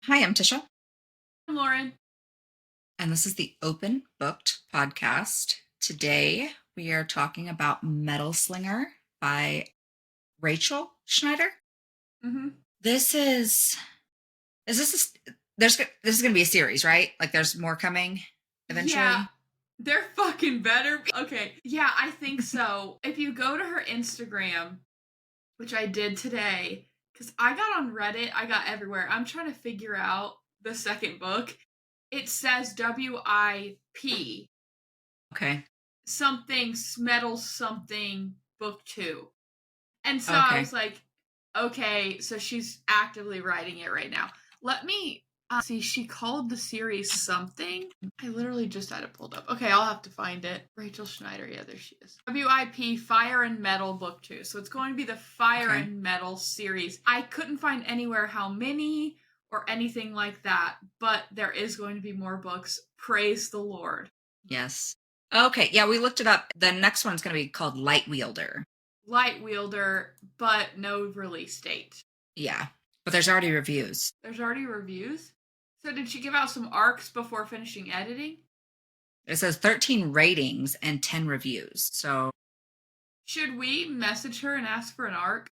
Hi, I'm Tisha, I'm Loren. and this is the Open Booked podcast. Today, we are talking about Metal Slinger by Rachel Schneider. Mm-hmm. This is this this is going to be a series, right? Like there's more coming Yeah, eventually. they're fucking better. Okay, yeah, I think so. If you go to her Instagram, which I did today, because I got on Reddit, I got everywhere. I'm trying to figure out the second book. It says WIP Okay. something metal something book two. And so I Okay. was like, okay, so she's actively writing it right now. Let me see. She called the series something. I literally just had it pulled up. Okay, I'll have to find it. Rachel Schneider. Yeah, there she is. WIP Fire and Metal Book 2. So it's going to be the Fire Okay. and Metal series. I couldn't find anywhere how many or anything like that, but there is going to be more books. Praise the Lord. Yes. Okay. Yeah, we looked it up. The next one's going to be called Light Wielder. Light Wielder, but no release date. Yeah, but there's already reviews. There's already reviews? So did she give out some arcs before finishing editing? It says 13 ratings and 10 reviews. So Should we message her and ask for an arc?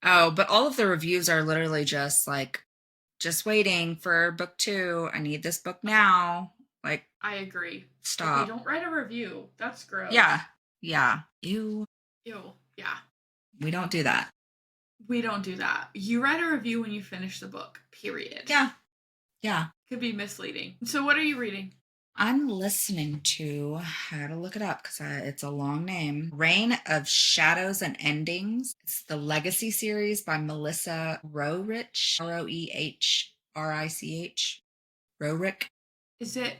Oh, but all of the reviews are literally just like, just waiting for book two. I need this book now. Like, I agree. Okay, stop. don't write a review. That's Yeah. gross. Yeah. Ew. Ew. Yeah. We don't do that. We don't do that. You write a review when you finish the book, period. Yeah. Yeah. Could be misleading. So what are you reading? I'm listening to, I gotta look it up because it's a long name. Reign of Shadows and Endings. It's the Legacy series by Melissa Roerich. Roehrich. Roerich. Is it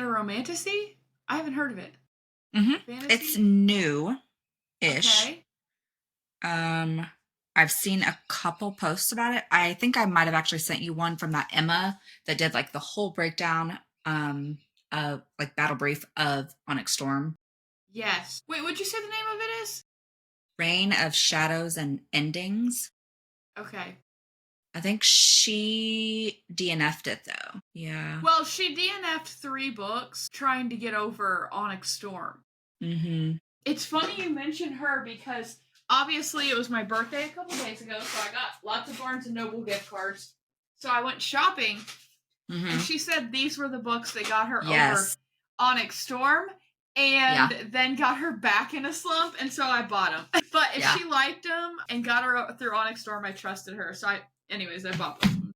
a romantasy? I haven't heard of it. It's Fantasy? new-ish. Okay. Um, I've seen a couple posts about it. I think I might have actually sent you one from that Emma that did like the whole breakdown, like battle brief of Onyx Storm. Yes. Wait, what'd you say the name of it is? Reign of Shadows and Endings. Okay. I think she DNF'd it though. Yeah. Well, she DNF'd 3 books trying to get over Onyx Storm. Mm-hmm. It's funny you mentioned her because obviously it was my birthday a couple days ago, so I got lots of Barnes and Noble gift cards. So I went shopping, and she said these were the books that got her over Onyx Storm and then got her back in a slump, and so I bought them. But if she liked them and got her through Onyx Storm, I trusted her. So I bought both of them.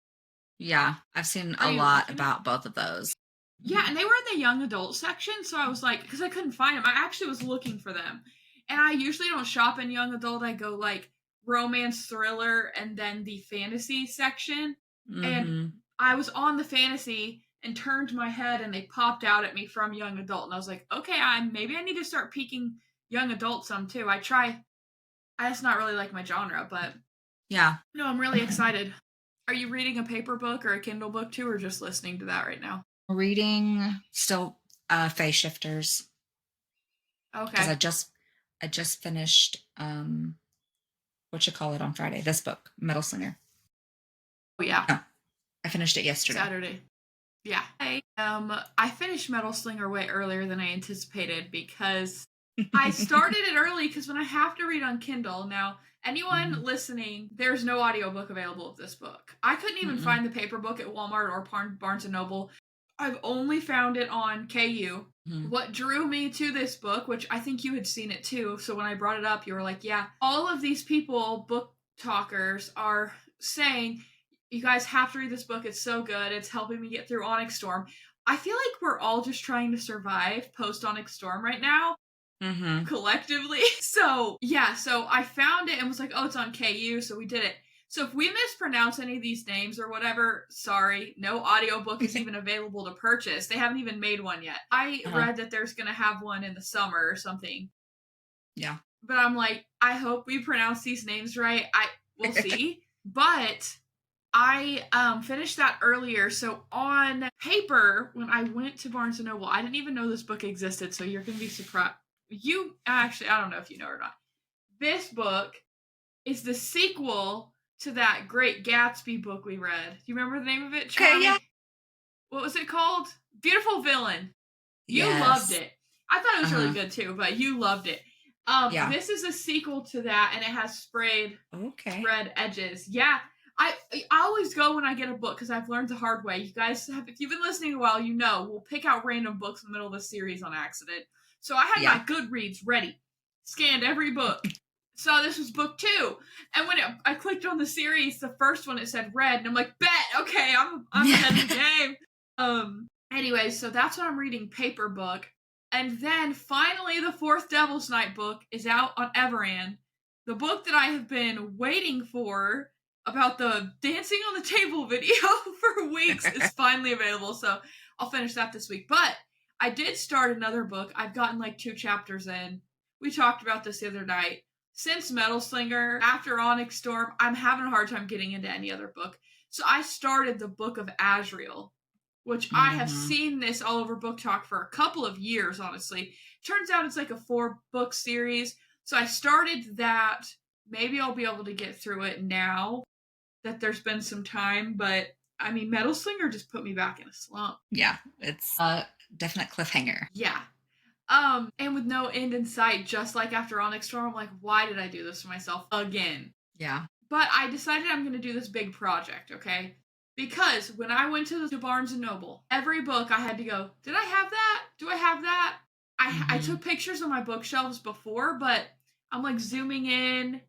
Yeah, I've seen a lot about both of those. Yeah, and they were in the young adult section, so I was like, because I couldn't find them. I actually was looking for them. And I usually don't shop in young adult. I go like romance, thriller, and then the fantasy section. Mm-hmm. And I was on the fantasy and turned my head and they popped out at me from young adult. And I was like, okay, maybe I need to start peeking young adult some too. That's not really like my genre, but yeah. No, I'm really excited. Are you reading a paper book or a Kindle book too, or just listening to that right now? Reading still Face Shifters. Okay. Because I just finished what you call it on Friday. This book, Metal Slinger. Oh yeah. Oh, I finished it yesterday. Saturday. Yeah. I finished Metal Slinger way earlier than I anticipated because I started it early because when I have to read on Kindle now, anyone listening, there's no audiobook available of this book. I couldn't even find the paper book at Walmart or Barnes and Noble. I've only found it on KU. What drew me to this book, which I think you had seen it too, so when I brought it up, you were like, yeah, all of these people, book talkers, are saying, you guys have to read this book. It's so good. It's helping me get through Onyx Storm. I feel like we're all just trying to survive post Onyx Storm right now. Collectively. So I found it and was like, oh, it's on KU, so we did it. So if we mispronounce any of these names or whatever, sorry, no audiobook is even available to purchase. They haven't even made one yet. I read that there's going to have one in the summer or something. Yeah. But I'm like, I hope we pronounce these names right. We'll see. But I finished that earlier. So on paper, when I went to Barnes & Noble, I didn't even know this book existed, so you're going to be surprised. I don't know if you know or not. This book is the sequel to that Great Gatsby book we read. Do you remember the name of it, Okay, yeah. Charlie? What was it called? Beautiful Villain. You loved Yes. it. I thought it was really Uh-huh. good too, but you loved it. Yeah. This is a sequel to that, and it has sprayed Okay. red edges. Yeah, I always go when I get a book because I've learned the hard way. You guys have, if you've been listening a while, you know we'll pick out random books in the middle of a series on accident. So I had Yeah. my Goodreads ready, scanned every book, saw this was book 2, and when I clicked on the series, the first one it said red, and I'm like, bet, okay, I'm ahead of the game. Anyway, so that's what I'm reading, paper book. And then finally the 4th Devil's Night book is out on Everand. The book that I have been waiting for about the dancing on the table video for weeks is finally available. So I'll finish that this week. But I did start another book. I've gotten like 2 chapters in. We talked about this the other night. Since Metal Slinger, after Onyx Storm, I'm having a hard time getting into any other book. So I started the Book of Azrael, which I have seen this all over Book Talk for a couple of years, honestly. Turns out it's like a 4-book series. So I started that. Maybe I'll be able to get through it now that there's been some time. But, I mean, Metal Slinger just put me back in a slump. Yeah, it's a definite cliffhanger. Yeah. And with no end in sight, just like after Onyx Storm, I'm like, why did I do this to myself again? Yeah. But I decided I'm going to do this big project, okay? Because when I went to Barnes & Noble, every book I had to go, did I have that? Do I have that? I took pictures of my bookshelves before, but I'm like zooming in,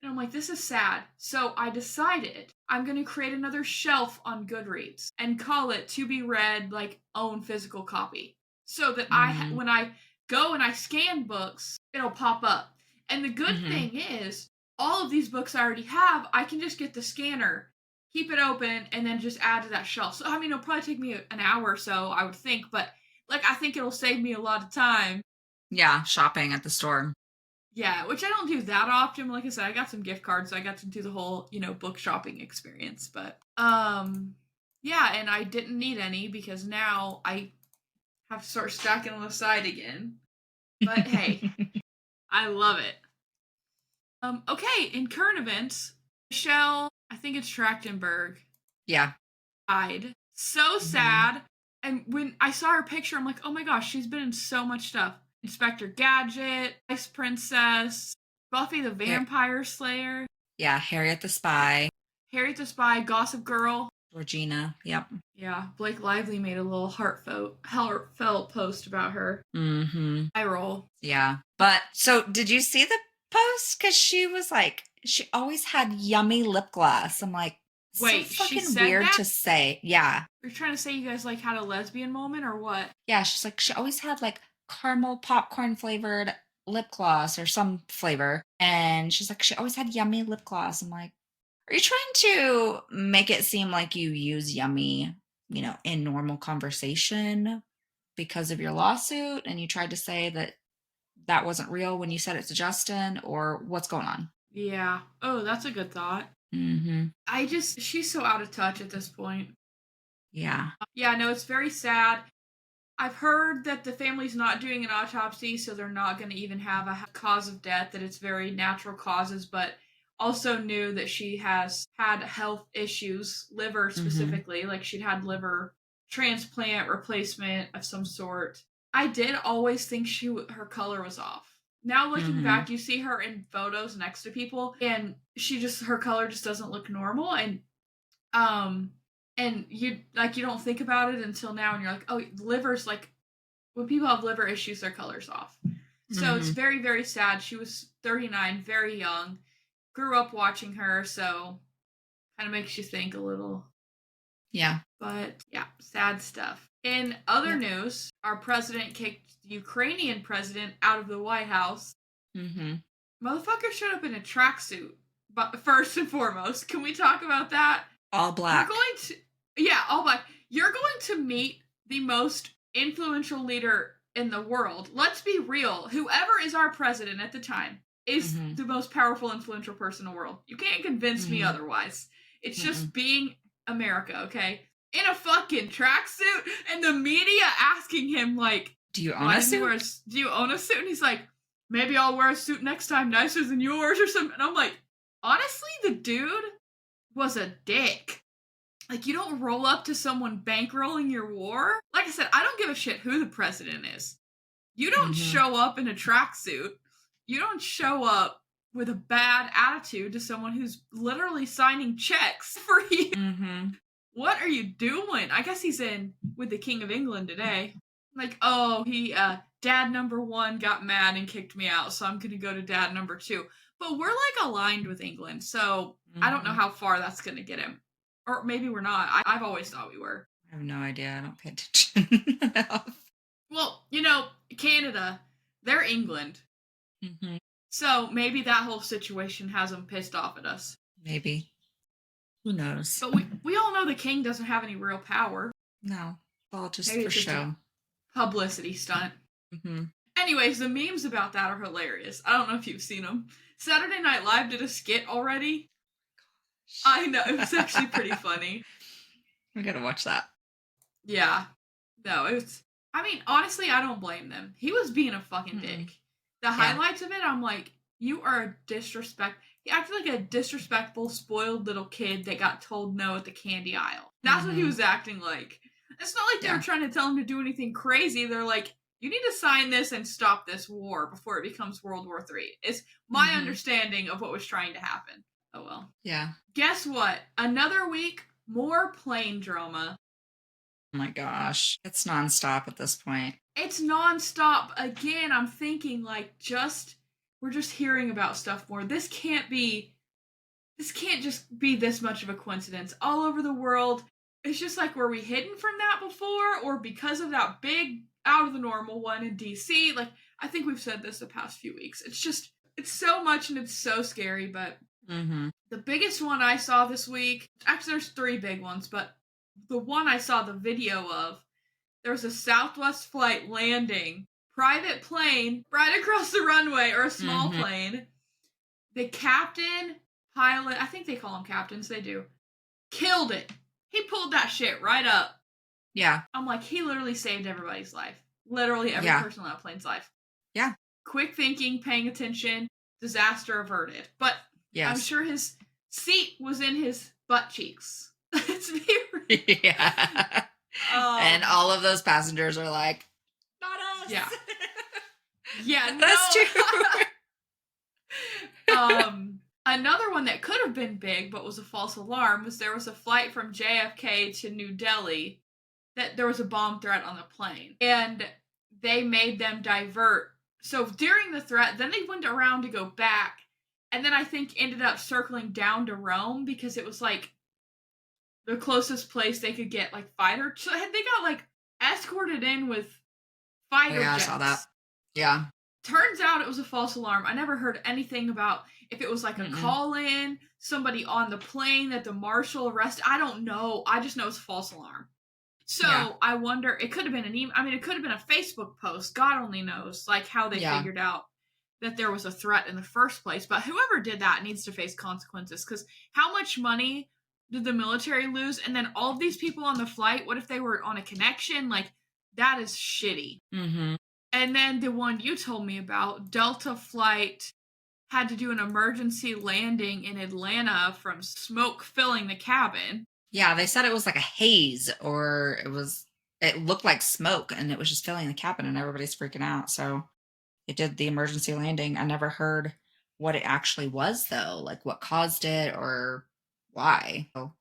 and I'm like, this is sad. So I decided I'm going to create another shelf on Goodreads and call it To Be Read, like, own physical copy. So that when I go and I scan books, it'll pop up. And the good thing is, all of these books I already have, I can just get the scanner, keep it open, and then just add to that shelf. So, I mean, it'll probably take me an hour or so, I would think, but, like, I think it'll save me a lot of time. Yeah, shopping at the store. Yeah, which I don't do that often. Like I said, I got some gift cards, so I got to do the whole, book shopping experience. But, yeah, and I didn't need any because now I have to start stacking on the side again. But, hey, I love it. Okay, in current events, Michelle, I think it's Trachtenberg. Yeah. Died. So sad. And when I saw her picture, I'm like, oh my gosh, she's been in so much stuff. Inspector Gadget, Ice Princess, Buffy the Vampire Slayer. Yeah, Harriet the Spy. Harriet the Spy, Gossip Girl. Regina, yep. Yeah, Blake Lively made a little heartfelt post about her. I roll. Yeah. But, so, did you see the post? Because she was like, she always had yummy lip gloss. I'm like, wait, so fucking she said weird that? to say. Yeah. You're trying to say you guys, like, had a lesbian moment, or what? Yeah, she's like, she always had, like, caramel popcorn flavored lip gloss or some flavor. And she's like, she always had yummy lip gloss. I'm like, are you trying to make it seem like you use yummy, in normal conversation because of your lawsuit? And you tried to say that that wasn't real when you said it to Justin, or what's going on? Yeah. Oh, that's a good thought. She's so out of touch at this point. Yeah. Yeah, no, it's very sad. I've heard that the family's not doing an autopsy, so they're not going to even have a cause of death, that it's very natural causes, but also knew that she has had health issues, liver specifically, like she'd had liver transplant replacement of some sort. I did always think her color was off. Now looking back, you see her in photos next to people, and her color just doesn't look normal, and you don't think about it until now, and you're like, oh, liver's like, when people have liver issues, their color's off. So it's very, very sad. She was 39, very young. Grew up watching her, so kind of makes you think a little. Yeah. But yeah, sad stuff. In other news, our president kicked the Ukrainian president out of the White House. Motherfucker showed up in a tracksuit. But first and foremost, can we talk about that? All black. All black. You're going to meet the most influential leader in the world. Let's be real. Whoever is our president at the time is the most powerful, influential person in the world. You can't convince me otherwise. It's just being America, okay? In a fucking tracksuit, and the media asking him, like, do you own a suit? Do you own a suit? And he's like, maybe I'll wear a suit next time nicer than yours or something. And I'm like, honestly, the dude was a dick. Like, you don't roll up to someone bankrolling your war. Like I said, I don't give a shit who the president is. You don't Mm-hmm. show up in a tracksuit. You don't show up with a bad attitude to someone who's literally signing checks for you. Mm-hmm. What are you doing? I guess he's in with the King of England today. Like, oh, dad number one got mad and kicked me out, so I'm gonna go to dad number two. But we're like aligned with England, so I don't know Mm-hmm. how far that's gonna get him. Or maybe we're not. I've always thought we were. I have no idea. I don't pay attention enough. Well, Canada, they're England. Mm-hmm. So maybe that whole situation has them pissed off at us. Maybe. Who knows? But we all know the king doesn't have any real power. No, all just Maybe for it's just a show. publicity stunt. Mm-hmm. Anyways, the memes about that are hilarious. I don't know if you've seen them. Saturday Night Live did a skit already. I know, it was actually pretty funny. We gotta watch that. Yeah. No, I mean, honestly, I don't blame them. He was being a fucking dick. The highlights of it, I'm like, you are a he acted like a disrespectful, spoiled little kid that got told no at the candy aisle. That's what he was acting like. It's not like they were trying to tell him to do anything crazy. They're like, you need to sign this and stop this war before it becomes World War III. It's my understanding of what was trying to happen. Oh well. Yeah. Guess what? Another week, more plane drama. Oh my gosh. It's nonstop at this point. It's nonstop. Again, I'm thinking like we're just hearing about stuff more. This can't just be this much of a coincidence. All over the world, it's just like, were we hidden from that before? Or because of that big out of the normal one in DC? Like, I think we've said this the past few weeks. It's so much and it's so scary, but the biggest one I saw this week, actually there's 3 big ones, but the one I saw the video of, there was a Southwest flight landing, private plane right across the runway, or a small plane. The captain, pilot, I think they call them captains, they do, killed it. He pulled that shit right up. Yeah. I'm like, he literally saved everybody's life. Literally every person on that plane's life. Yeah. Quick thinking, paying attention, disaster averted. But I'm sure his seat was in his butt cheeks. Let's be real. Yeah. And all of those passengers are like, not us. Yeah. Yeah, that's true. Another one that could have been big but was a false alarm was there was a flight from JFK to New Delhi that there was a bomb threat on the plane. And they made them divert. So during the threat, then they went around to go back. And then I think ended up circling down to Rome because it was like the closest place they could get like fighter. So they got like escorted in with fighter jets. I saw that. Yeah. Turns out it was a false alarm. I never heard anything about if it was like a call in, somebody on the plane that the marshal arrested. I don't know. I just know it's a false alarm. So I wonder, it could have been an email. I mean, it could have been a Facebook post. God only knows like how they figured out that there was a threat in the first place. But whoever did that needs to face consequences, because how much money did the military lose? And then all of these people on the flight, what if they were on a connection? Like, that is shitty. And then the one you told me about, Delta flight had to do an emergency landing in Atlanta from smoke filling the cabin. Yeah, they said it was like a haze, or it looked like smoke and it was just filling the cabin and everybody's freaking out. So it did the emergency landing. I never heard what it actually was though, like what caused it or why. So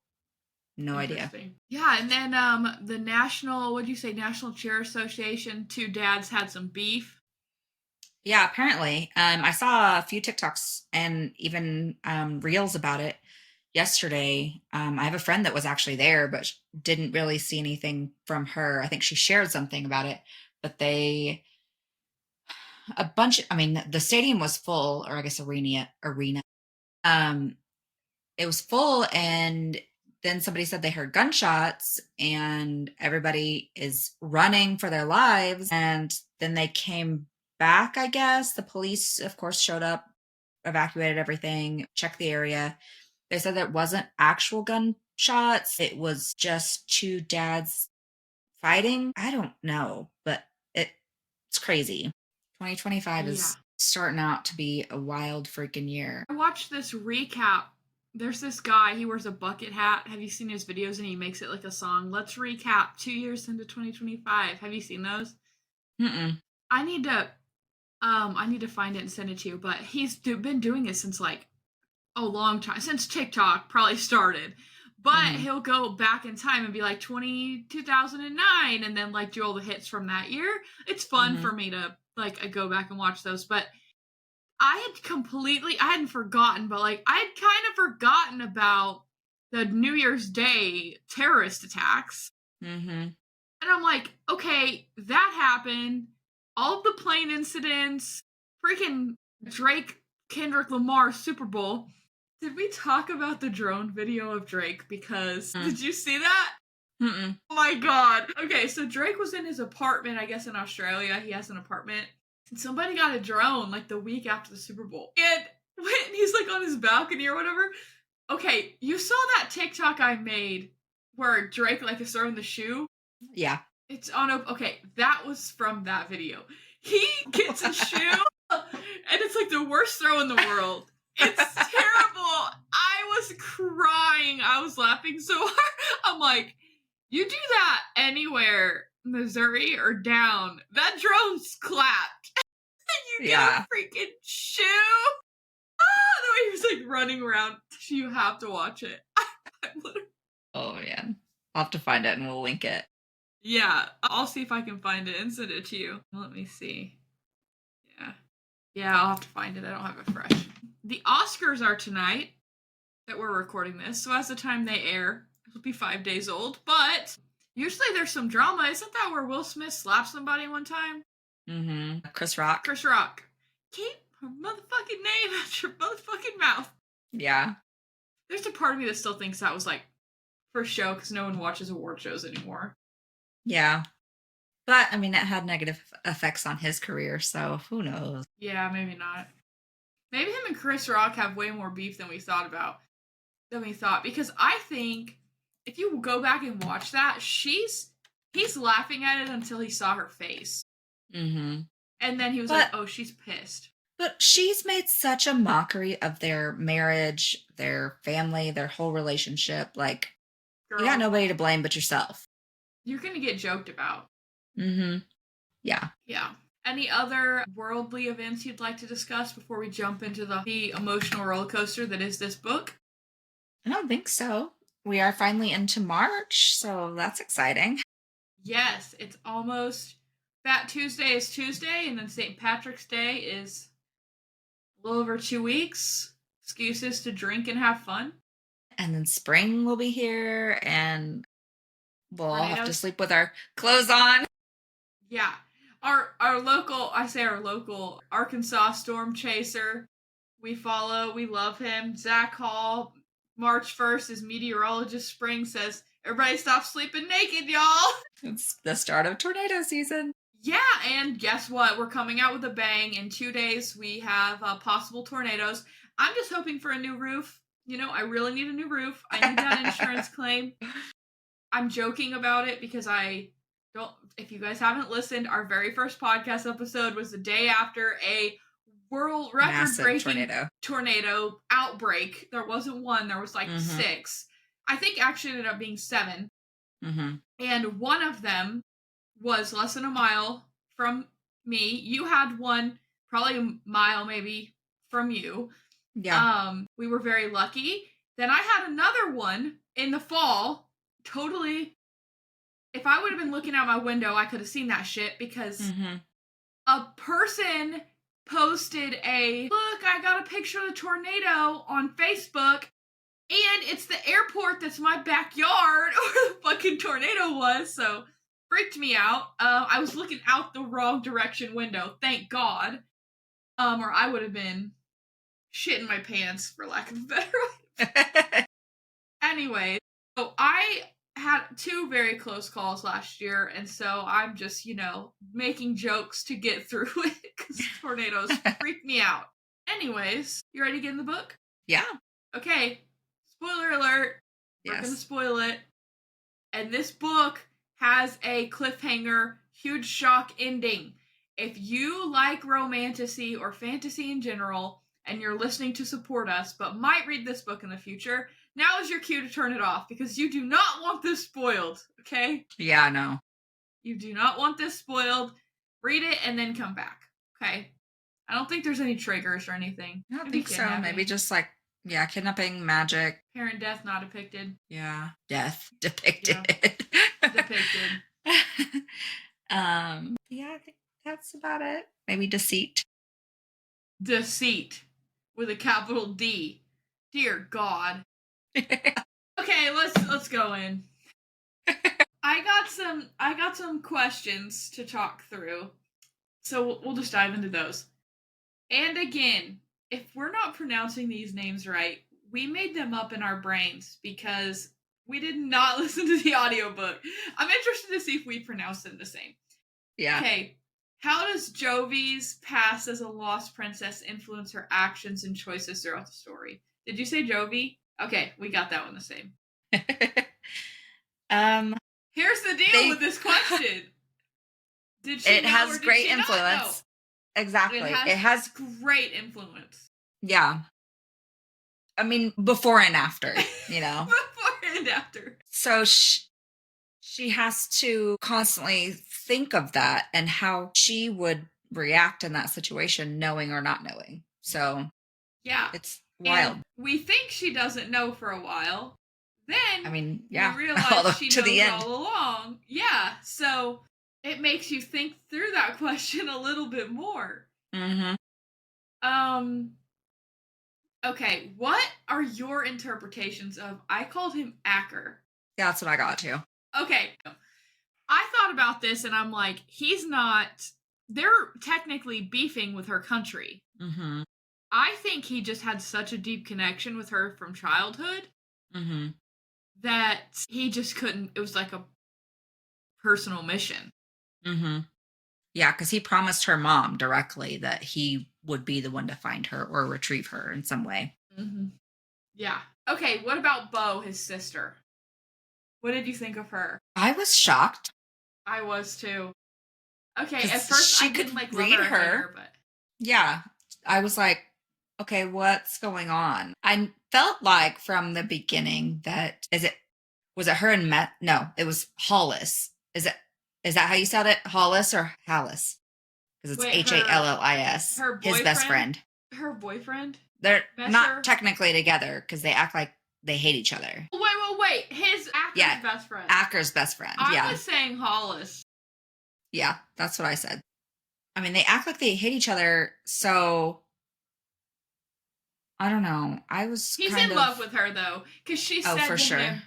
no idea. Yeah, and then the National Cheer Association, 2 dads had some beef. Yeah, apparently. I saw a few TikToks and even reels about it yesterday. I have a friend that was actually there, but didn't really see anything from her. I think she shared something about it, but the stadium was full, or I guess arena. It was full, and then somebody said they heard gunshots and everybody is running for their lives. And then they came back, I guess. The police, of course, showed up, evacuated everything, checked the area. They said there wasn't actual gunshots. It was just 2 dads fighting. I don't know, but it's crazy. 2025 is starting out to be a wild freaking year. I watched this recap There's this guy, he wears a bucket hat. Have you seen his videos and he makes it like a song? Let's recap 2 years into 2025. Have you seen those? Mm-mm. I need to I need to find it and send it to you, but he's been doing it since like a long time, since TikTok probably started. But Mm-hmm. he'll go back in time and be like 2009 and then like do all the hits from that year. It's fun Mm-hmm. for me to like go back and watch those, but I hadn't forgotten, but like I had kind of forgotten about the New Year's Day terrorist attacks. Mm-hmm. And I'm like, okay, that happened. All of the plane incidents, freaking Drake Kendrick Lamar Super Bowl. Did we talk about the drone video of Drake? Because Mm. did you see that? Mm-mm. Oh my god. Okay, so Drake was in his apartment, I guess in Australia. He has an apartment. And somebody got a drone like the week after the Super Bowl. And when he's like on his balcony or whatever. Okay, you saw that TikTok I made where Drake like is throwing the shoe? Yeah. It's on okay, that was from that video. He gets a shoe and it's like the worst throw in the world. It's terrible. I was crying. I was laughing so hard. I'm like, you do that anywhere, Missouri or down, that drone's clapped. And you get a freaking shoe. Ah, the way he was like running around. You have to watch it. Oh man. I'll have to find it and we'll link it. Yeah, I'll see if I can find it and send it to you. Let me see. Yeah, I'll have to find it. I don't have it fresh. The Oscars are tonight that we're recording this, so as the time they air, it'll be 5 days old. But usually there's some drama. Isn't that where Will Smith slapped somebody one time? Mm-hmm. Chris Rock. Chris Rock. Keep her motherfucking name out your motherfucking mouth. Yeah. There's a part of me that still thinks that was like for show because no one watches award shows anymore. Yeah. But, I mean, it had negative effects on his career, so who knows? Yeah, maybe not. Maybe him and Chris Rock have way more beef than we thought, because I think if you go back and watch that, he's laughing at it until he saw her face. Mm-hmm. And then he was like, oh, she's pissed. But she's made such a mockery of their marriage, their family, their whole relationship. Like, girl, you got nobody to blame but yourself. You're going to get joked about. Mm-hmm. Yeah. Yeah. Any other worldly events you'd like to discuss before we jump into the emotional roller coaster that is this book? I don't think so. We are finally into March, so that's exciting. Yes, it's almost... Fat Tuesday is Tuesday, and then St. Patrick's Day is a little over 2 weeks. Excuses to drink and have fun. And then spring will be here, and we'll all have to sleep with our clothes on. Yeah. Our local Arkansas storm chaser, we follow, we love him. Zach Hall, March 1st is meteorologist spring, says, everybody stop sleeping naked, y'all. It's the start of tornado season. Yeah, and guess what? We're coming out with a bang. In 2 days, we have possible tornadoes. I'm just hoping for a new roof. You know, I really need a new roof. I need that insurance claim. I'm joking about it because if you guys haven't listened, our very first podcast episode was the day after a world record-breaking tornado outbreak. There wasn't one, there was like 6. I think actually ended up being 7. Mm-hmm. And one of them was less than a mile from me. You had one probably a mile maybe from you. Yeah. We were very lucky. Then I had another one in the fall. Totally. If I would have been looking out my window, I could have seen that shit because a person posted look, I got a picture of the tornado on Facebook, and it's the airport that's my backyard where the fucking tornado was, so freaked me out. I was looking out the wrong direction window, thank God. Or I would have been shitting my pants, for lack of a better way. Anyway, so I had 2 very close calls last year, and so I'm just, making jokes to get through it, because tornadoes freak me out. Anyways, you ready to get in the book? Yeah. Okay, spoiler alert. Yes. We're gonna spoil it. And this book has a cliffhanger, huge shock ending. If you like romantasy or fantasy in general, and you're listening to support us, but might read this book in the future, now is your cue to turn it off because you do not want this spoiled, okay? Yeah, no. You do not want this spoiled. Read it and then come back, okay? I don't think there's any triggers or anything. I don't Maybe think so. Maybe just like, yeah, kidnapping, magic. Parent death not depicted. Yeah. Death depicted. Depicted. Yeah, I think that's about it. Maybe deceit. Deceit with a capital D. Dear God. Okay, let's go in. I got some questions to talk through. So we'll just dive into those. And again, if we're not pronouncing these names right, we made them up in our brains because we did not listen to the audiobook. I'm interested to see if we pronounce them the same. Yeah. Okay. How does Jovi's past as a lost princess influence her actions and choices throughout the story? Did you say Jovi? Okay, we got that one the same. Here's the deal with this question. Did she it know has or did great she influence. Not know? Exactly. It has great influence. Yeah. I mean, before and after, you know. Before and after. So she has to constantly think of that and how she would react in that situation, knowing or not knowing. So yeah, it's wild. And we think she doesn't know for a while. Then I mean, yeah, we realize she to knows the end. all along. Yeah, so it makes you think through that question a little bit more. Mm-hmm. Okay, what are your interpretations of I called him Acker? Yeah, that's what I got too. Okay. I thought about this and I'm like, they're technically beefing with her country. Mm-hmm. I think he just had such a deep connection with her from childhood that he just couldn't, it was like a personal mission. Mm-hmm. Yeah, because he promised her mom directly that he would be the one to find her or retrieve her in some way. Mm-hmm. Yeah. Okay, what about Bo, his sister? What did you think of her? I was shocked. I was too. Okay, at first I didn't like read her, but yeah, I was like, okay, what's going on? I felt like from the beginning that was it her and no, it was Hollis. Is that how you said it? Hollis or Hallis? Because it's Hallis. Her boyfriend, his best friend. Her boyfriend? They're not technically together because they act like they hate each other. Wait. His Acker's best friend. Acker's best friend. I was saying Hollis. Yeah, that's what I said. I mean, they act like they hate each other, so I don't know. He's in love with her though, because she said for sure. him,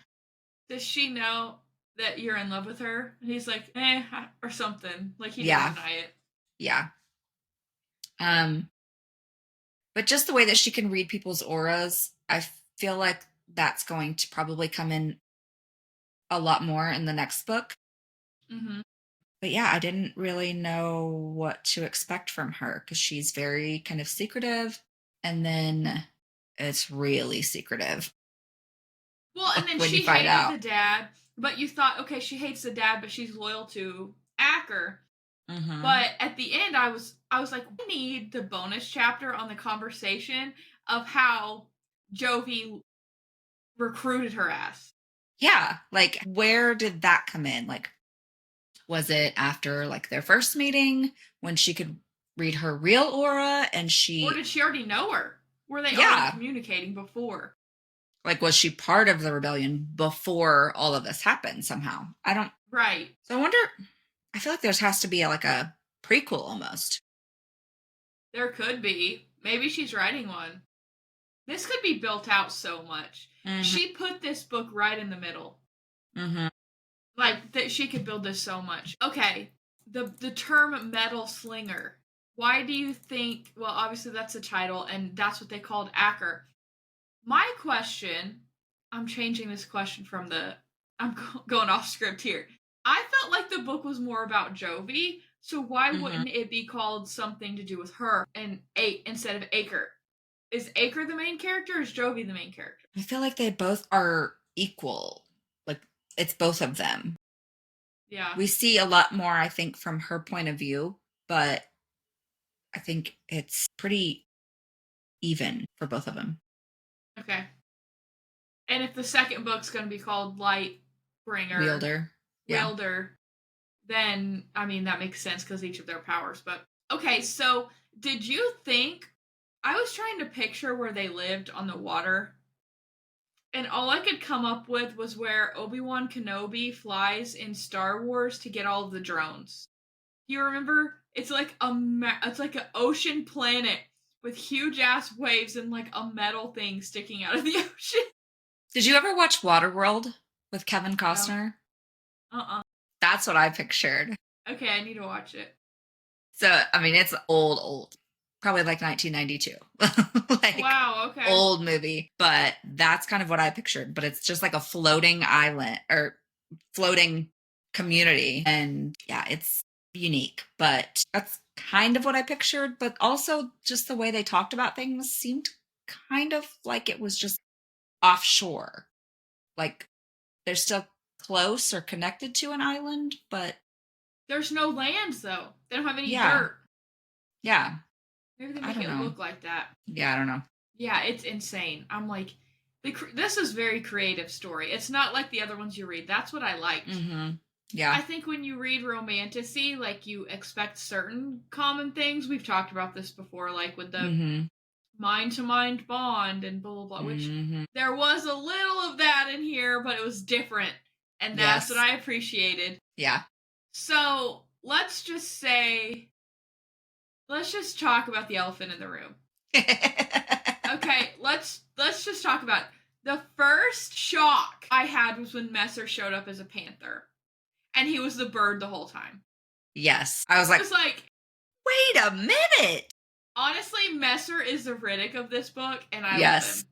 "Does she know that you're in love with her?" And he's like, or something. Like he didn't deny it. Yeah. But just the way that she can read people's auras, I feel like that's going to probably come in a lot more in the next book. Mm-hmm. But yeah, I didn't really know what to expect from her because she's very kind of secretive, and then it's really secretive. Well, and then she hated the dad, but you thought, okay, she hates the dad, but she's loyal to Acker. Mm-hmm. But at the end, I was like, we need the bonus chapter on the conversation of how Jovi recruited her ass. Yeah, like where did that come in? Like, was it after like their first meeting when she could read her real aura and or did she already know her? Were they already communicating before? Like, was she part of the rebellion before all of this happened somehow? I don't. Right. So I wonder, I feel like there has to be like a prequel almost. There could be. Maybe she's writing one. This could be built out so much. Mm-hmm. She put this book right in the middle. Mm-hmm. Like, that she could build this so much. Okay, the term Metal Slinger. Why do you think, well, obviously that's the title, and that's what they called Acker. My question, I'm changing this question from I'm going off script here. I felt like the book was more about Jovi, so why wouldn't it be called something to do with her and instead of Acker? Is Acker the main character or is Jovi the main character? I feel like they both are equal. Like, it's both of them. Yeah. We see a lot more, I think, from her point of view, but I think it's pretty even for both of them. Okay. And if the second book's going to be called Lightbringer, Wielder. Yeah. Wielder, then, I mean, that makes sense because each of their powers. But, okay, so did you think, I was trying to picture where they lived on the water, and all I could come up with was where Obi-Wan Kenobi flies in Star Wars to get all of the drones. Do you remember? It's like it's like an ocean planet with huge ass waves and like a metal thing sticking out of the ocean. Did you ever watch Waterworld with Kevin No. Costner? Uh-uh. That's what I pictured. Okay, I need to watch it. So, I mean, it's old. Probably like 1992. Like, wow, okay. Old movie. But that's kind of what I pictured. But it's just like a floating island or floating community. And yeah, it's unique. But that's kind of what I pictured. But also just the way they talked about things seemed kind of like it was just offshore. Like they're still close or connected to an island, but there's no land though. They don't have any yeah. dirt. Yeah. Maybe they make it look like that. Yeah, I don't know. Yeah, it's insane. I'm like, this is very creative story. It's not like the other ones you read. That's what I liked. Mm-hmm. Yeah. I think when you read romantasy, like you expect certain common things. We've talked about this before, like with the mind-to-mind bond and blah, blah, blah, which there was a little of that in here, but it was different. And that's what I appreciated. Yeah. So let's just talk about the elephant in the room. Okay, let's just talk about it. The first shock I had was when Messer showed up as a panther. And he was the bird the whole time. Yes. I was like, wait a minute. Honestly, Messer is the Riddick of this book, and I love him.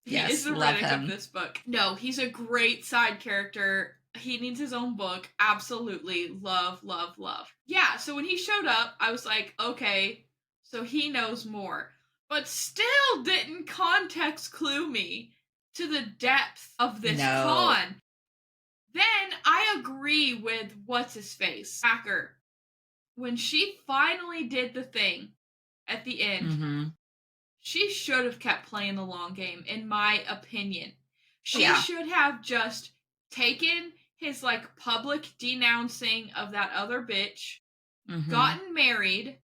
He is the Riddick of this book. No, he's a great side character. He needs his own book. Absolutely. Love, love, love. Yeah, so when he showed up, I was like, okay, so he knows more. But still didn't context clue me to the depth of this con. Then I agree with what's-his-face, Hacker. When she finally did the thing at the end, she should have kept playing the long game, in my opinion. She should have just taken his, like, public denouncing of that other bitch, gotten married,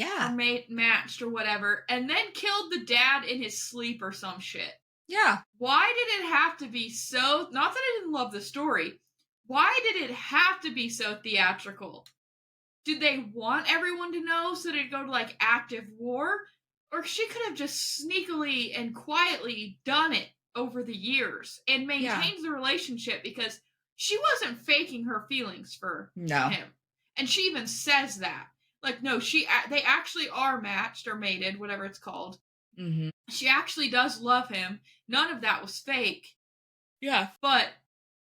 or matched or whatever, and then killed the dad in his sleep or some shit. Yeah. Why did it have to be so... Not that I didn't love the story. Why did it have to be so theatrical? Did they want everyone to know so they'd go to, like, active war? Or she could have just sneakily and quietly done it over the years and maintained the relationship, because she wasn't faking her feelings for him. And she even says that. Like, no, they actually are matched or mated, whatever it's called. She actually does love him. None of that was fake. Yeah. But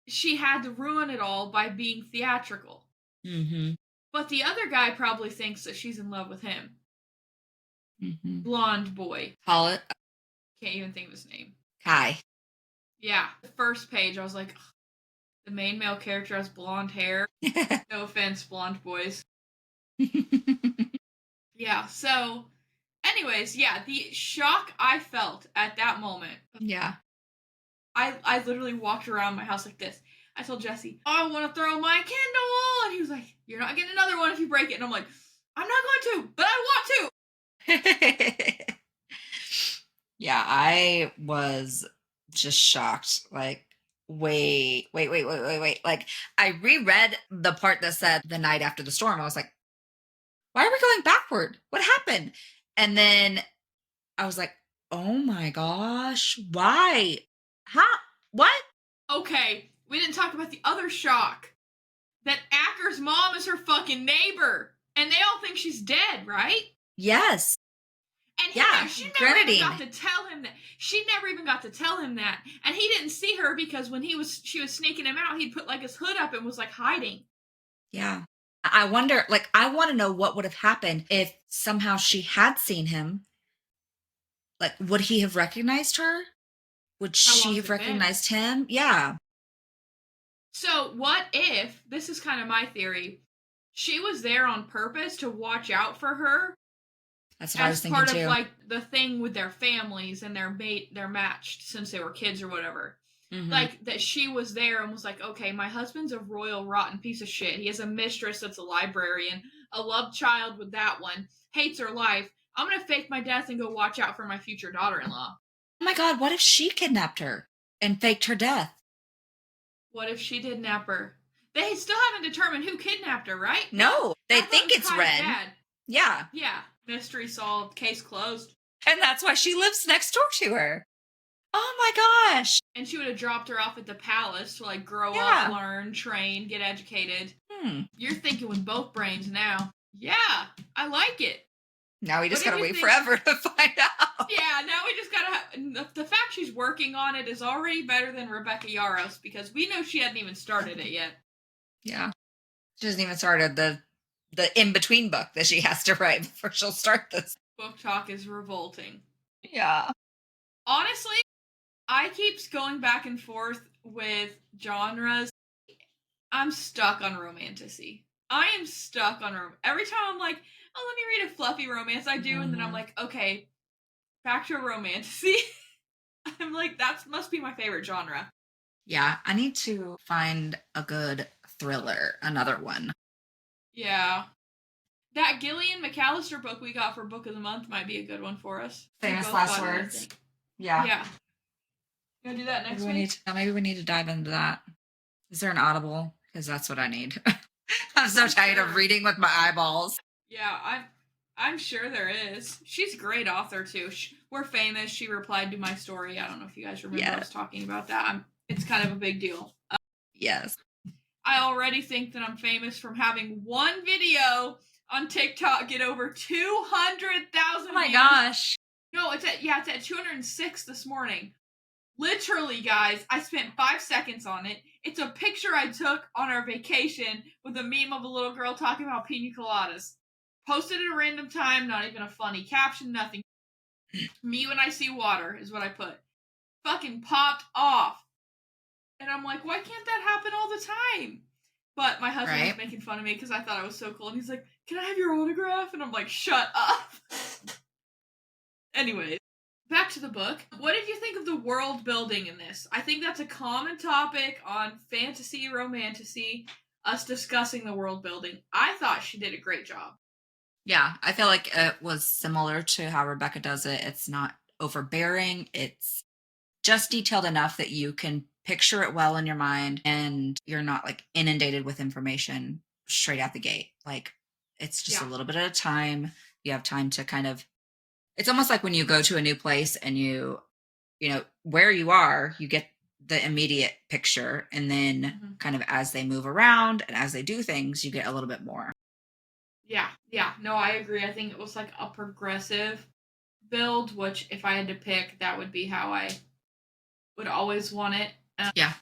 she had to ruin it all by being theatrical. But the other guy probably thinks that she's in love with him. Blonde boy. Can't even think of his name. Kai. Yeah. The first page, I was like, ugh, the main male character has blonde hair. No offense, blonde boys. Yeah, so... Anyways, yeah, the shock I felt at that moment. Yeah. I literally walked around my house like this. I told Jesse, I want to throw my Kindle! And he was like, you're not getting another one if you break it. And I'm like, I'm not going to, but I want to! Yeah, I was just shocked. Like, wait. Like, I reread the part that said the night after the storm. I was like, why are we going backward? What happened? And then I was like, oh my gosh, why? How? What? Okay, we didn't talk about the other shock. That Acker's mom is her fucking neighbor. And they all think she's dead, right? Yes. And she never even got to tell him that. She never even got to tell him that. And he didn't see her because when she was sneaking him out, he'd put like his hood up and was like hiding. Yeah. I wonder, like, I want to know what would have happened if somehow she had seen him. Like, would he have recognized her? Would she have recognized him? Yeah. So what if, this is kind of my theory, she was there on purpose to watch out for her, That's what I was as thinking part of too. like the thing with their families and they're matched since they were kids or whatever. Mm-hmm. Like that she was there and was like, okay, my husband's a royal rotten piece of shit. He has a mistress that's a librarian, a love child with that one, hates her life. I'm gonna fake my death and go watch out for my future daughter-in-law. Oh my God, what if she kidnapped her and faked her death? What if she did nap her? They still haven't determined who kidnapped her, right? No, they I thought it think was it's Kai's Ren. dad. Yeah. Yeah, mystery solved, case closed. And that's why she lives next door to her. Oh my gosh. And she would have dropped her off at the palace to like grow Yeah. up, learn, train, get educated. Hmm. You're thinking with both brains now. Yeah, I like it. Now we just What gotta did you wait think- forever to find out. Yeah, now we just gotta. The fact she's working on it is already better than Rebecca Yaros because we know she hadn't even started it yet. Yeah. She hasn't even started the in-between book that she has to write before she'll start this. Book talk is revolting. Yeah. Honestly, I keeps going back and forth with genres. I'm stuck on romantasy. I am stuck on every time I'm like, oh, let me read a fluffy romance. I do, and then I'm like, okay, back to romantasy. I'm like, that must be my favorite genre. Yeah, I need to find a good thriller, another one. Yeah. That Gillian McAllister book we got for Book of the Month might be a good one for us. Famous Last Words. Yeah. Yeah. You gonna do that next week? Maybe we need to dive into that. Is there an Audible? Because that's what I need. I'm so tired of reading with my eyeballs. Yeah, I'm sure there is. She's a great author too. We're famous. She replied to my story. I don't know if you guys remember us talking about that. It's kind of a big deal. Yes. I already think that I'm famous from having one video on TikTok get over 200,000 Oh my views. gosh. No, it's at 206 this morning. Literally, guys, I spent 5 seconds on it. It's a picture I took on our vacation with a meme of a little girl talking about pina coladas. Posted at a random time, not even a funny caption, nothing. Me when I see water is what I put. Fucking popped off. And I'm like, why can't that happen all the time? But my husband was making fun of me because I thought I was so cool. And he's like, can I have your autograph? And I'm like, shut up. Anyways, back to the book. What did you think of the world building in this? I think that's a common topic on fantasy, romantasy, us discussing the world building. I thought she did a great job. Yeah, I feel like it was similar to how Rebecca does it. It's not overbearing. It's just detailed enough that you can picture it well in your mind and you're not like inundated with information straight out the gate. Like it's just a little bit at a time. You have time to kind of, it's almost like when you go to a new place and you know, where you are, you get the immediate picture. And then kind of as they move around and as they do things, you get a little bit more. Yeah. No, I agree. I think it was like a progressive build, which if I had to pick, that would be how I would always want it. Yeah.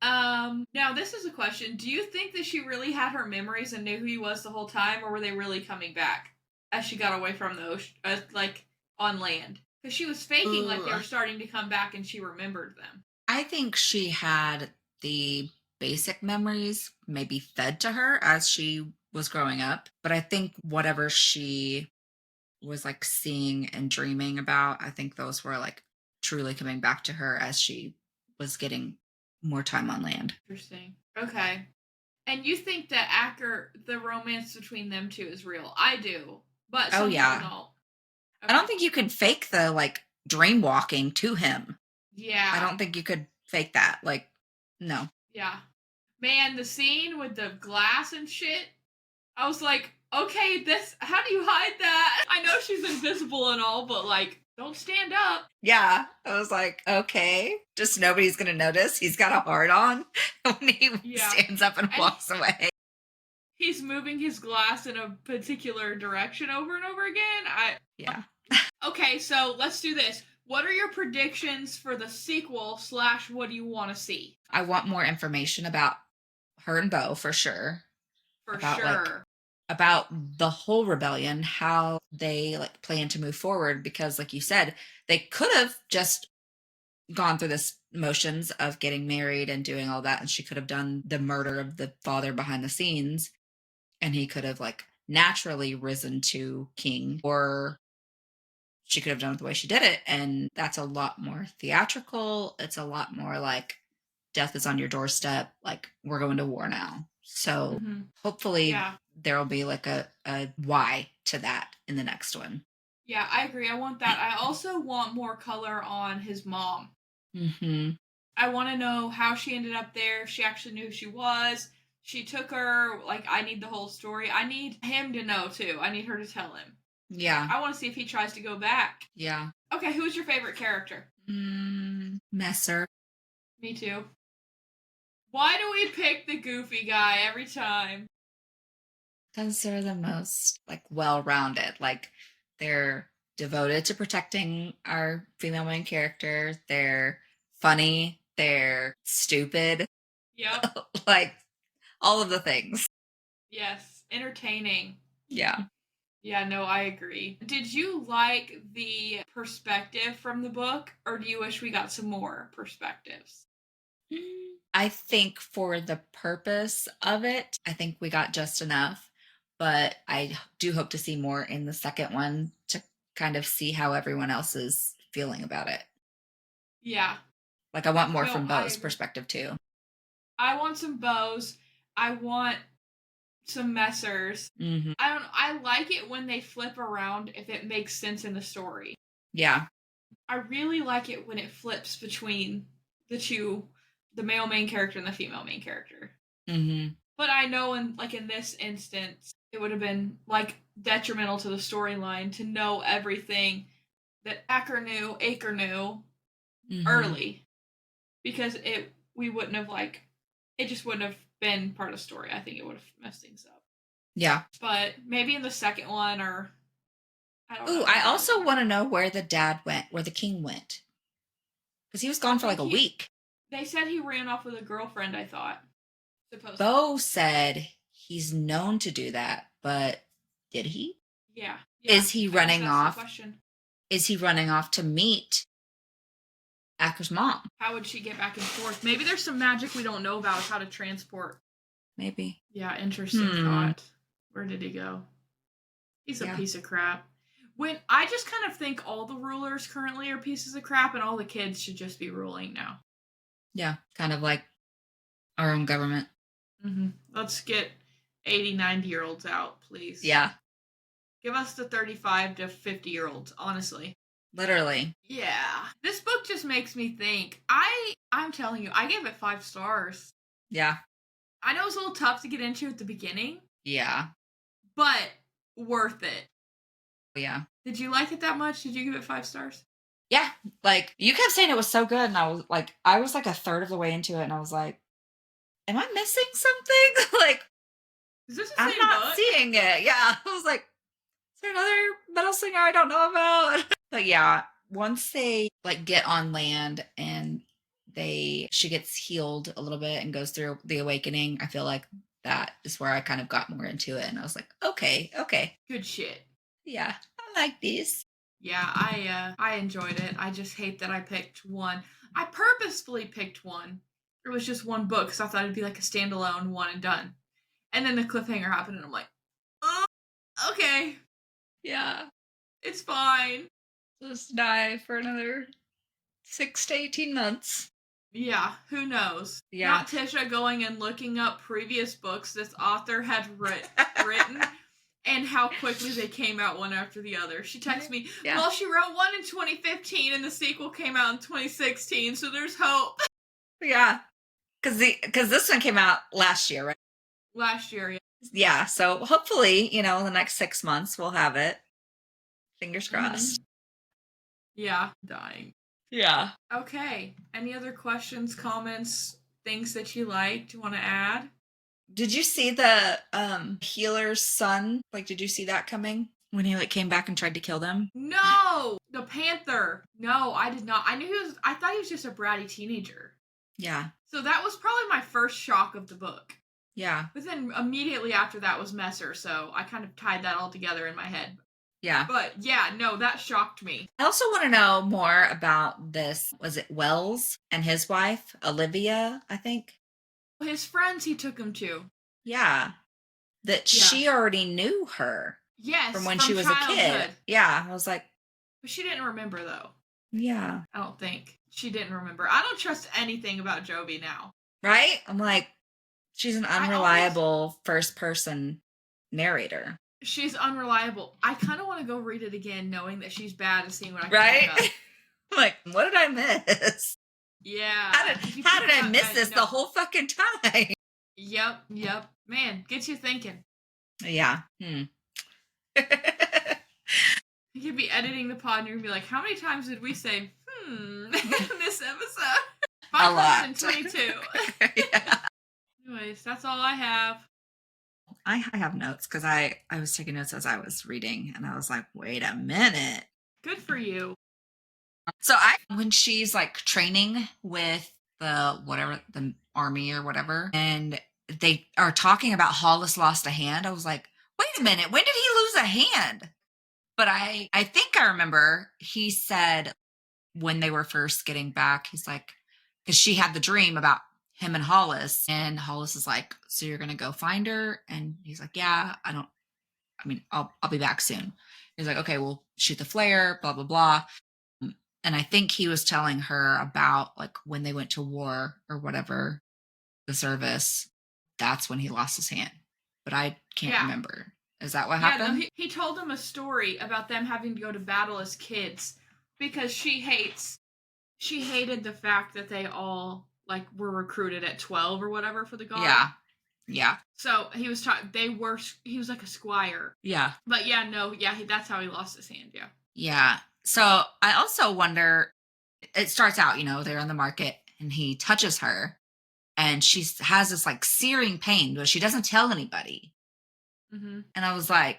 Now this is a question. Do you think that she really had her memories and knew who he was the whole time, or were they really coming back as she got away from the ocean, like on land? Because she was faking like they were starting to come back and she remembered them. I think she had the basic memories maybe fed to her as she was growing up. But I think whatever she was like seeing and dreaming about, I think those were like truly coming back to her as she was getting more time on land. Interesting. Okay. And you think that the romance between them two is real? I do. But some people don't. Okay. I don't think you could fake the like dream walking to him. Yeah. I don't think you could fake that. Like, no. Yeah. Man, the scene with the glass and shit, I was like, okay, how do you hide that? I know she's invisible and all, but like, don't stand up. Yeah. I was like, okay, just nobody's going to notice. He's got a heart on when he stands up and walks away. He's moving his glass in a particular direction over and over again. Okay, so let's do this. What are your predictions for the sequel / what do you want to see? I want more information about her and Bo for sure. About the whole rebellion, how they like plan to move forward, because like you said, they could have just gone through this motions of getting married and doing all that, and she could have done the murder of the father behind the scenes, and he could have like naturally risen to king, or she could have done it the way she did it. And that's a lot more theatrical. It's a lot more like death is on your doorstep. Like, we're going to war now. So Mm-hmm. hopefully Yeah. there'll be like a why to that in the next one. Yeah, I agree. I want that. I also want more color on his mom. Mm-hmm. I want to know how she ended up there. If she actually knew who she was. She took her. Like, I need the whole story. I need him to know, too. I need her to tell him. Yeah. I want to see if he tries to go back. Yeah. Okay, who's your favorite character? Messer. Me too. Why do we pick the goofy guy every time? Because they're the most like well-rounded. Like, they're devoted to protecting our female main character. They're funny. They're stupid. Yep. Like, all of the things. Yes. Entertaining. Yeah. Yeah, no, I agree. Did you like the perspective from the book, or do you wish we got some more perspectives? I think for the purpose of it, I think we got just enough. But I do hope to see more in the second one to kind of see how everyone else is feeling about it. Yeah. Like, I want more No, from I Bo's agree. perspective too. I want some bows. I want some messers. Mm-hmm. I don't know. I like it when they flip around if it makes sense in the story. Yeah. I really like it when it flips between the two, the male main character and the female main character. Mm-hmm. But I know in this instance, it would have been like detrimental to the storyline to know everything that Aker knew Mm-hmm. early, because we wouldn't have it just wouldn't have been part of the story. I think it would have messed things up. Yeah. But maybe in the second one, or I don't Ooh, know. I also want to know where the dad went, where the king went. Because he was I gone for like think a week. they said he ran off with a girlfriend, I thought. Supposedly. Bo said he's known to do that, but did he? Yeah. Is he I guess running that's the off? question. Is he running off to meet Acker's mom? How would she get back and forth? Maybe there's some magic we don't know about how to transport. Maybe. Yeah, interesting thought. Where did he go? He's a piece of crap. When I just kind of think all the rulers currently are pieces of crap and all the kids should just be ruling now. Yeah, kind of like our own government. Mm-hmm. Let's get 80, 90-year-olds out, please. Yeah. Give us the 35 to 50-year-olds, honestly. Literally. Yeah. This book just makes me think. I'm telling you, I gave it 5 stars. Yeah. I know it was a little tough to get into at the beginning. Yeah. But worth it. Yeah. Did you like it that much? Did you give it 5 stars? Yeah. Like, you kept saying it was so good, and I was like a third of the way into it, and I was like, am I missing something? Like, Is this the I'm same not book? seeing it. Yeah. I was like, is there another Metal Slinger I don't know about? But yeah, once they like get on land and she gets healed a little bit and goes through the awakening, I feel like that is where I kind of got more into it, and I was like, okay. Good shit. Yeah, I like these. Yeah, I enjoyed it. I just hate that I picked one. I purposefully picked one. It was just one book because I thought it'd be like a standalone one and done. And then the cliffhanger happened, and I'm like, oh, okay, Yeah. it's fine. Just die for another 6 to 18 months. Yeah, who knows? Yeah. Not Tisha going and looking up previous books this author had written and how quickly they came out one after the other. She texted me, well, she wrote one in 2015 and the sequel came out in 2016, so there's hope. Yeah. Because this one came out last year, right? Last year, yeah. Yeah, so hopefully, in the next 6 months we'll have it. Fingers crossed. Yeah, dying. Yeah. Okay. Any other questions, comments, things that you liked, you want to add? Did you see the healer's son? Like, did you see that coming when he came back and tried to kill them? No, the Panther. No, I did not. I thought he was just a bratty teenager. Yeah. So that was probably my first shock of the book. Yeah. But then immediately after that was Messer, so I kind of tied that all together in my head. Yeah. But yeah, no, that shocked me. I also want to know more about this. Was it Wells and his wife, Olivia, I think? His friends he took him to. Yeah. that Yeah. she already knew her Yes, from when she was childhood. a kid. Yeah, I was like, But she didn't remember though. yeah. I don't think she didn't remember. I don't trust anything about Jovi now. Right? I'm like, she's an unreliable first person narrator. She's unreliable. I kind of want to go read it again, knowing that she's bad and seeing what I can Right? pick up. I'm like, what did I miss? Yeah. How did I miss this the whole fucking time? Yep. Man, gets you thinking. Yeah. You could be editing the pod and you're gonna be like, how many times did we say, in this episode? A lot. 522. Yeah. Anyways, that's all I have. I have notes because I was taking notes as I was reading, and I was like, wait a minute. Good for you. So when she's like training with the army or whatever, and they are talking about Hollis lost a hand, I was like, wait a minute, when did he lose a hand? But I think I remember he said when they were first getting back, he's like, because she had the dream about him and Hollis, and Hollis is like, so you're gonna go find her? And he's like, yeah, I'll be back soon. He's like, okay, we'll shoot the flare, blah blah blah. And I think he was telling her about like when they went to war or whatever, the service, that's when he lost his hand. But I can't remember. Is that what happened? No, he told them a story about them having to go to battle as kids because she hated the fact that they all like were recruited at 12 or whatever for the guard. Yeah. So he was he was like a squire. Yeah. But that's how he lost his hand. Yeah. Yeah. So I also wonder, it starts out, they're on the market and he touches her and she has this like searing pain, but she doesn't tell anybody. Mm-hmm. And I was like,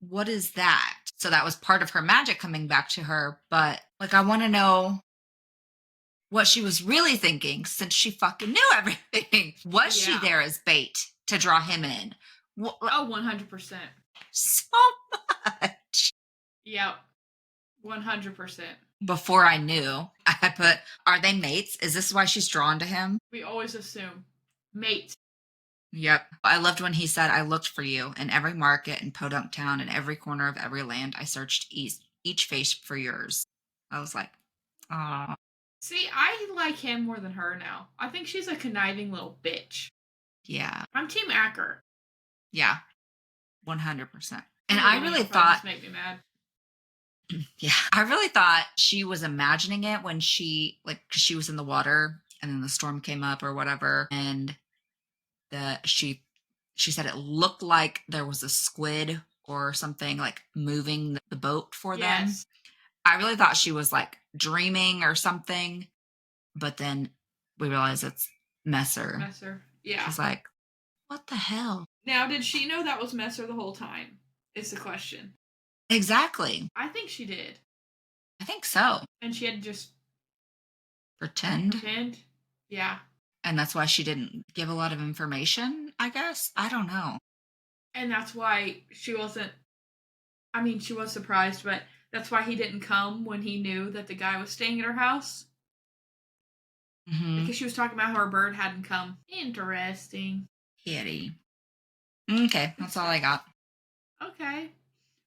what is that? So that was part of her magic coming back to her. But like, I want to know what she was really thinking since she fucking knew everything. Was she there as bait to draw him in? Oh, 100%. So much. Yep. 100%. Before I knew, I put, are they mates? Is this why she's drawn to him? We always assume. Mate. Yep. I loved when he said, I looked for you in every market in Podunk Town, in every corner of every land. I searched each face for yours. I was like, oh. See, I like him more than her now. I think she's a conniving little bitch. Yeah. I'm Team Acker. Yeah. 100%. And I really thought... Just make me mad. Yeah. I really thought she was imagining it when she was in the water and then the storm came up or whatever. And she said it looked like there was a squid or something like moving the boat for them. I really thought she was like dreaming or something, but then we realized it's Messer. Yeah. She's like, what the hell? Now, did she know that was Messer the whole time? Is the question. Exactly. I think she did. I think so. And she had to just pretend. Yeah. And that's why she didn't give a lot of information, I guess. I don't know. And that's why she wasn't... I mean, she was surprised, but that's why he didn't come when he knew that the guy was staying at her house. Mm-hmm. Because she was talking about how her bird hadn't come. Interesting. Kitty. Okay, that's all I got. Okay.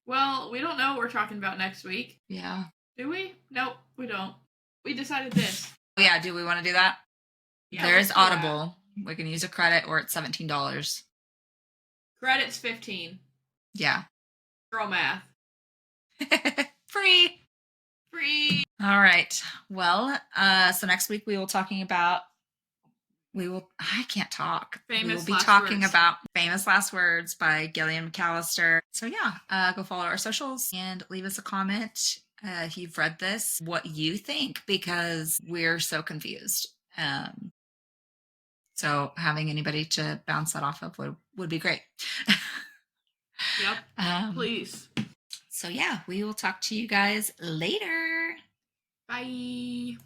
Well, we don't know what we're talking about next week. Yeah. Do we? Nope, we don't. We decided this. Yeah, do we want to do that? Yeah, there is Audible. We can use a credit or it's $17. Credit's $15. Yeah. Girl math. Free. All right. Well, so next week we will I can't talk. We will be talking about Famous Last Words by Gillian McAllister. So yeah, go follow our socials and leave us a comment if you've read this, what you think, because we're so confused. So having anybody to bounce that off of would be great. Yep. Please. So yeah, we will talk to you guys later. Bye.